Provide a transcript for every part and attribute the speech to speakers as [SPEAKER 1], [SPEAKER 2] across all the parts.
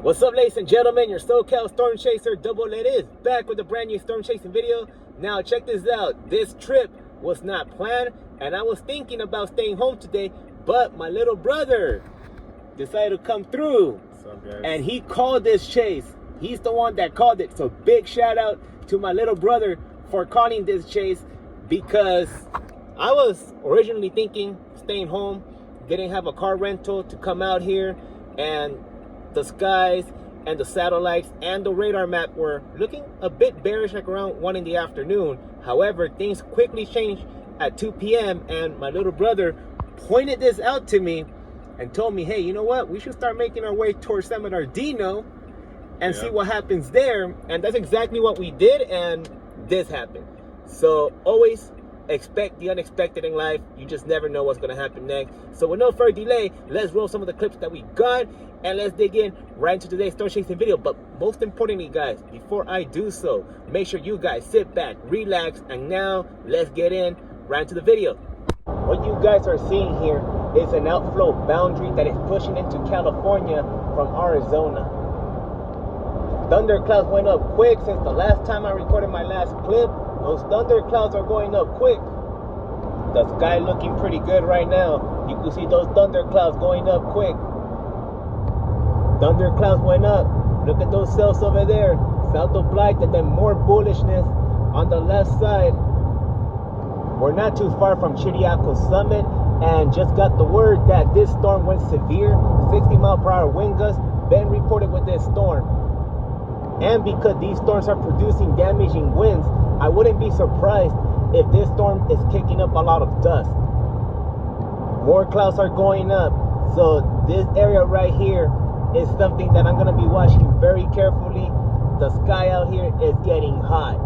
[SPEAKER 1] What's up, ladies and gentlemen? Your SoCal Storm Chaser Double It is back with a brand new storm chasing video. Now check this out. This trip was not planned and I was thinking about staying home today, but my little brother decided to come through.
[SPEAKER 2] What's up, guys?
[SPEAKER 1] And he called this chase. He's the one that called it. So big shout out to my little brother for calling this chase, because I was originally thinking staying home, didn't have a car rental to come out here, and the skies and the satellites and the radar map were looking a bit bearish, like around 1 in the afternoon. However, things quickly changed at 2 p.m. and my little brother pointed this out to me and told me, hey, you know what? We should start making our way towards San Bernardino and see what happens there. And that's exactly what we did, and this happened. So always expect the unexpected in life. You just never know what's going to happen next. So with no further delay, let's roll some of the clips that we got and let's dig in right into today's storm chasing video. But most importantly, guys, before I do so, make sure you guys sit back, relax, and now let's get in right into the video. What you guys are seeing here is an outflow boundary that is pushing into California from Arizona. Thunderclouds went up quick since the last time I recorded my last clip. Those thunderclouds are going up quick. The sky looking pretty good right now. You can see those thunderclouds going up quick. Thunderclouds went up. Look at those cells over there. South of Blythe, and then more bullishness on the left side. We're not too far from Chiriaco Summit, and just got the word that this storm went severe. 60-mile-per-hour wind gusts been reported with this storm. And because these storms are producing damaging winds, I wouldn't be surprised if this storm is kicking up a lot of dust. More clouds are going up. So this area right here is something that I'm going to be watching very carefully. The sky out here is getting hot.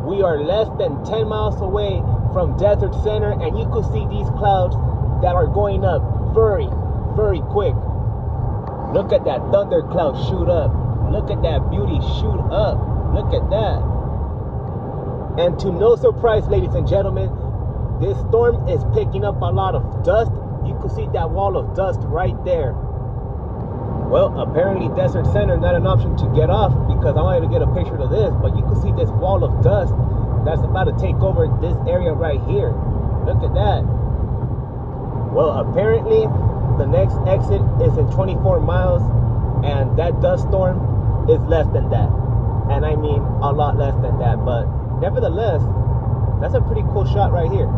[SPEAKER 1] We are less than 10 miles away from Desert Center, and you can see these clouds that are going up very, very quick. Look at that thundercloud shoot up. Look at that beauty shoot up. Look at that. And to no surprise, ladies and gentlemen, this storm is picking up a lot of dust. You can see that wall of dust right there. Well, apparently Desert Center not an option to get off, because I wanted to get a picture of this, but you can see this wall of dust that's about to take over this area right here. Look at that. Well, apparently the next exit is in 24 miles, and that dust storm is less than that. And I mean a lot less than that, but nevertheless, that's a pretty cool shot right here.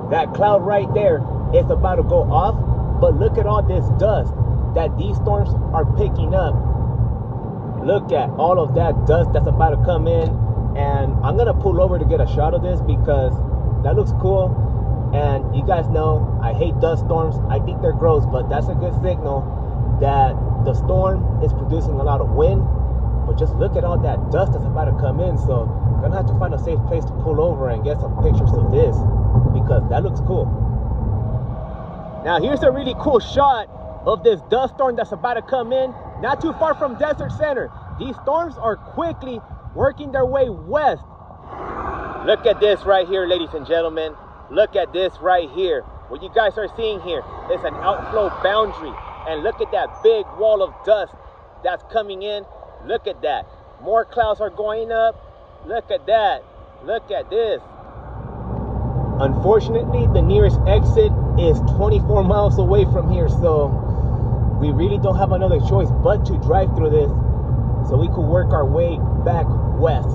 [SPEAKER 1] That cloud right there is about to go off, but look at all this dust that these storms are picking up. Look at all of that dust that's about to come in, and I'm gonna pull over to get a shot of this because that looks cool. And you guys know I hate dust storms. I think they're gross, but that's a good signal that the storm is producing a lot of wind. But just look at all that dust that's about to come in. So I'm gonna have to find a safe place to pull over and get some pictures of this, because that looks cool. Now here's a really cool shot of this dust storm that's about to come in, not too far from Desert Center. These storms are quickly working their way west. Look at this right here, ladies and gentlemen. Look at this right here. What you guys are seeing here is an outflow boundary. And look at that big wall of dust that's coming in. Look at that. More clouds are going up. Look at that. Look at this. Unfortunately, the nearest exit is 24 miles away from here, so we really don't have another choice but to drive through this so we could work our way back west.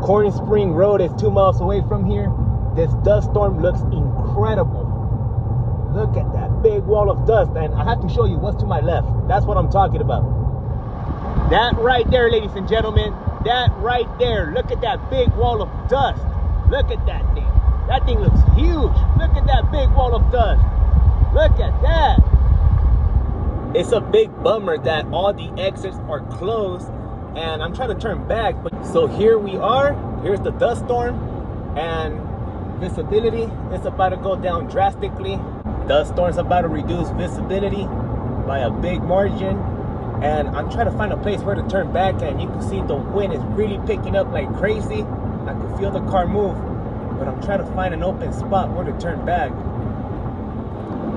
[SPEAKER 1] Corn Spring Road is 2 miles away from here. This dust storm looks incredible. Look at that big wall of dust, and I have to show you what's to my left. That's what I'm talking about. That right there, ladies and gentlemen, that right there. Look at that big wall of dust. Look at that thing. That thing looks huge. Look at that big wall of dust. Look at that. It's a big bummer that all the exits are closed, and I'm trying to turn back. But so here we are. Here's the dust storm, and visibility is about to go down drastically. Dust storm's about to reduce visibility by a big margin, and I'm trying to find a place where to turn back, and you can see the wind is really picking up like crazy. I can feel the car move, but I'm trying to find an open spot where to turn back.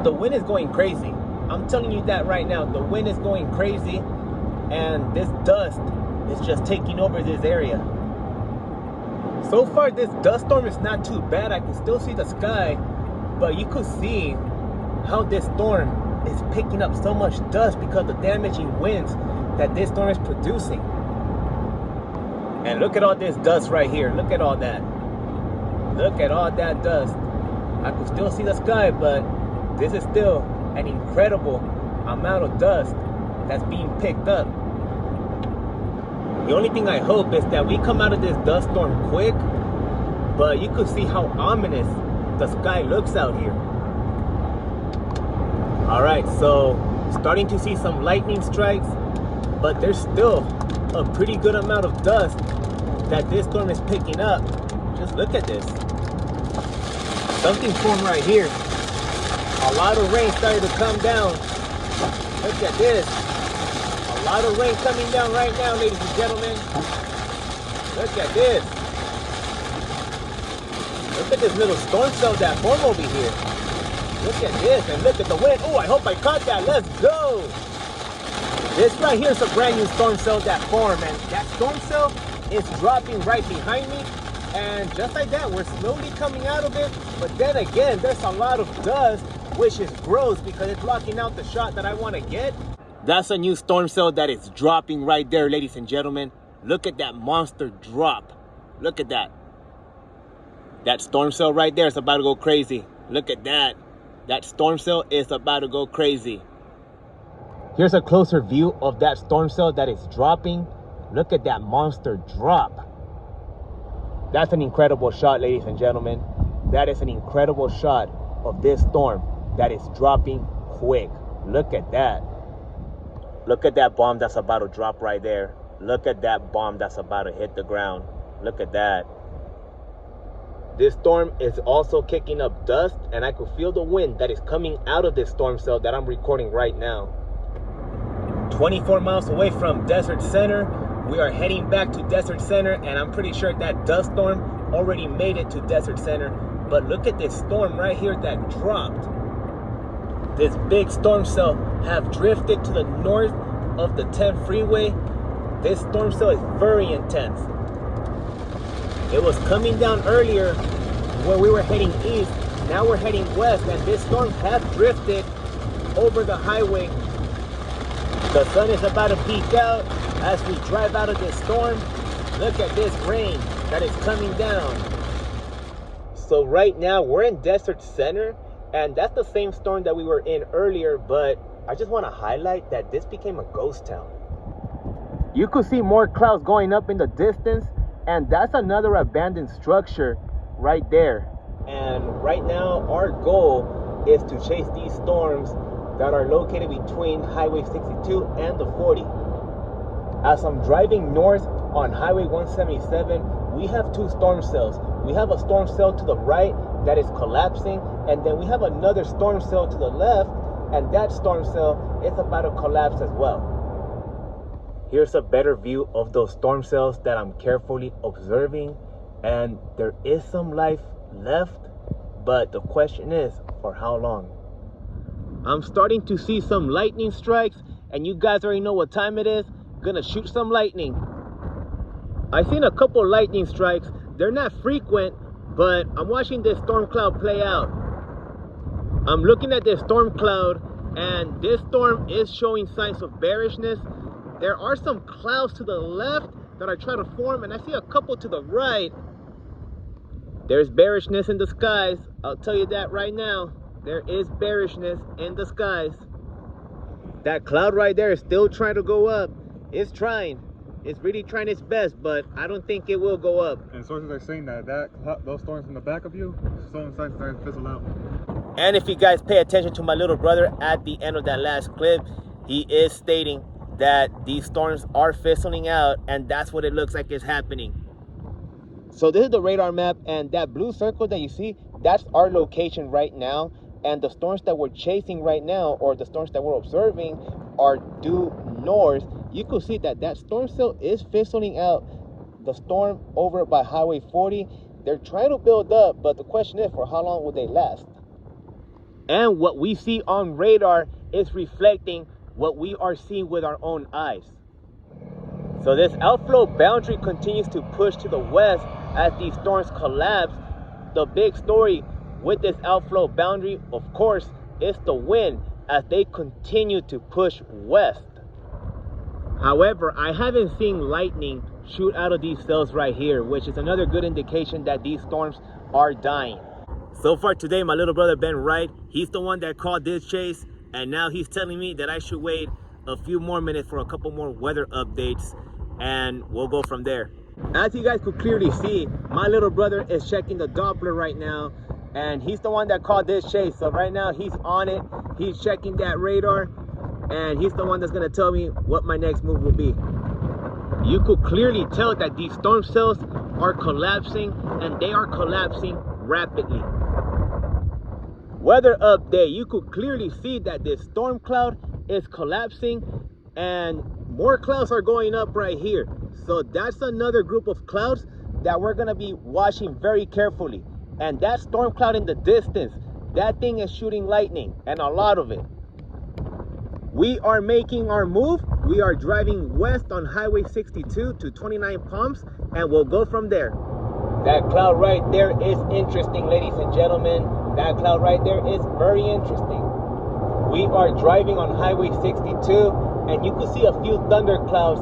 [SPEAKER 1] The wind is going crazy. I'm telling you that right now. The wind is going crazy, and this dust is just taking over this area. So far, this dust storm is not too bad. I can still see the sky, but you could see how this storm is picking up so much dust because of the damaging winds that this storm is producing. And look at all this dust right here. Look at all that. Look at all that dust. I can still see the sky, but this is still an incredible amount of dust that's being picked up. The only thing I hope is that we come out of this dust storm quick, but you could see how ominous the sky looks out here. All right, so starting to see some lightning strikes, but there's still a pretty good amount of dust that this storm is picking up. Just look at this. Something formed right here. A lot of rain started to come down. Look at this. A lot of rain coming down right now, ladies and gentlemen. Look at this. Look at this little storm cell that formed over here. Look at this, and look at the wind. Oh, I hope I caught that. Let's go. This right here is a brand new storm cell that formed, and that storm cell is dropping right behind me. And just like that, we're slowly coming out of it. But then again, there's a lot of dust, which is gross because it's blocking out the shot that I want to get. That's a new storm cell that is dropping right there, ladies and gentlemen. Look at that monster drop. Look at that. That storm cell right there is about to go crazy. Look at that. That storm cell is about to go crazy. Here's a closer view of that storm cell that is dropping. Look at that monster drop. That's an incredible shot, ladies and gentlemen. That is an incredible shot of this storm that is dropping quick. Look at that. Look at that bomb that's about to drop right there. Look at that bomb that's about to hit the ground. Look at that. This storm is also kicking up dust, and I could feel the wind that is coming out of this storm cell that I'm recording right now. 24 miles away from Desert Center. We are heading back to Desert Center, and I'm pretty sure that dust storm already made it to Desert Center. But look at this storm right here that dropped. This big storm cell have drifted to the north of the 10 freeway. This storm cell is very intense. It was coming down earlier where we were heading east. Now we're heading west, and this storm has drifted over the highway. The sun is about to peak out as we drive out of this storm. Look at this rain that is coming down. So right now we're in Desert Center, and that's the same storm that we were in earlier, but I just want to highlight that this became a ghost town. You could see more clouds going up in the distance, and that's another abandoned structure right there. And right now our goal is to chase these storms that are located between Highway 62 and the 40. As I'm driving north on Highway 177, we have two storm cells. We have a storm cell to the right that is collapsing, and then we have another storm cell to the left, and that storm cell is about to collapse as well. Here's a better view of those storm cells that I'm carefully observing, and there is some life left, but the question is, for how long? I'm starting to see some lightning strikes, and you guys already know what time it is. Gonna shoot some lightning. I've seen a couple lightning strikes. They're not frequent, but I'm watching this storm cloud play out. I'm looking at this storm cloud, and this storm is showing signs of bearishness. There are some clouds to the left that are trying to form, and I see a couple to the right. There's bearishness in the skies. I'll tell you that right now. There is bearishness in the skies. That cloud right there is still trying to go up. It's trying. It's really trying its best, but I don't think it will go up.
[SPEAKER 2] And sources are saying that those storms in the back of you, some signs starting to fizzle out.
[SPEAKER 1] And if you guys pay attention to my little brother at the end of that last clip, he is stating that these storms are fizzling out, and that's what it looks like is happening. So this is the radar map, and that blue circle that you see, that's our location right now. And the storms that we're chasing right now, or the storms that we're observing, are due north. You could see that that storm cell is fizzling out. The storm over by Highway 40, they're trying to build up, but the question is, for how long will they last? And what we see on radar is reflecting what we are seeing with our own eyes. So this outflow boundary continues to push to the west as these storms collapse. The big story with this outflow boundary, of course, is the wind as they continue to push west. However, I haven't seen lightning shoot out of these cells right here, which is another good indication that these storms are dying. So far today, my little brother been right. He's the one that called this chase, and now he's telling me that I should wait a few more minutes for a couple more weather updates, and we'll go from there. As you guys could clearly see, my little brother is checking the Doppler right now, and he's the one that called this chase. So right now he's on it, he's checking that radar, and he's the one that's gonna tell me what my next move will be. You could clearly tell that these storm cells are collapsing, and they are collapsing rapidly. Weather update, you could clearly see that this storm cloud is collapsing and more clouds are going up right here. So that's another group of clouds that we're gonna be watching very carefully. And that storm cloud in the distance, that thing is shooting lightning, and a lot of it. We are making our move. We are driving west on Highway 62 to 29 Palms, and we'll go from there. That cloud right there is interesting, ladies and gentlemen. That cloud right there is very interesting. We are driving on Highway 62, and you can see a few thunderclouds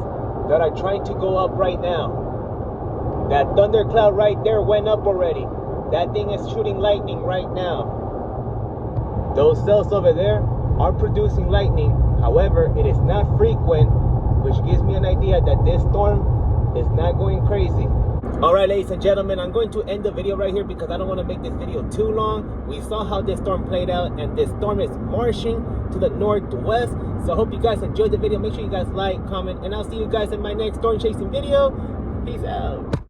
[SPEAKER 1] that are trying to go up right now. That thundercloud right there went up already. That thing is shooting lightning right now. Those cells over there are producing lightning. However, it is not frequent, which gives me an idea that this storm is not going crazy. All right, ladies and gentlemen, I'm going to end the video right here because I don't want to make this video too long. We saw how this storm played out, and this storm is marching to the northwest. So I hope you guys enjoyed the video. Make sure you guys like, comment, and I'll see you guys in my next storm chasing video. Peace out.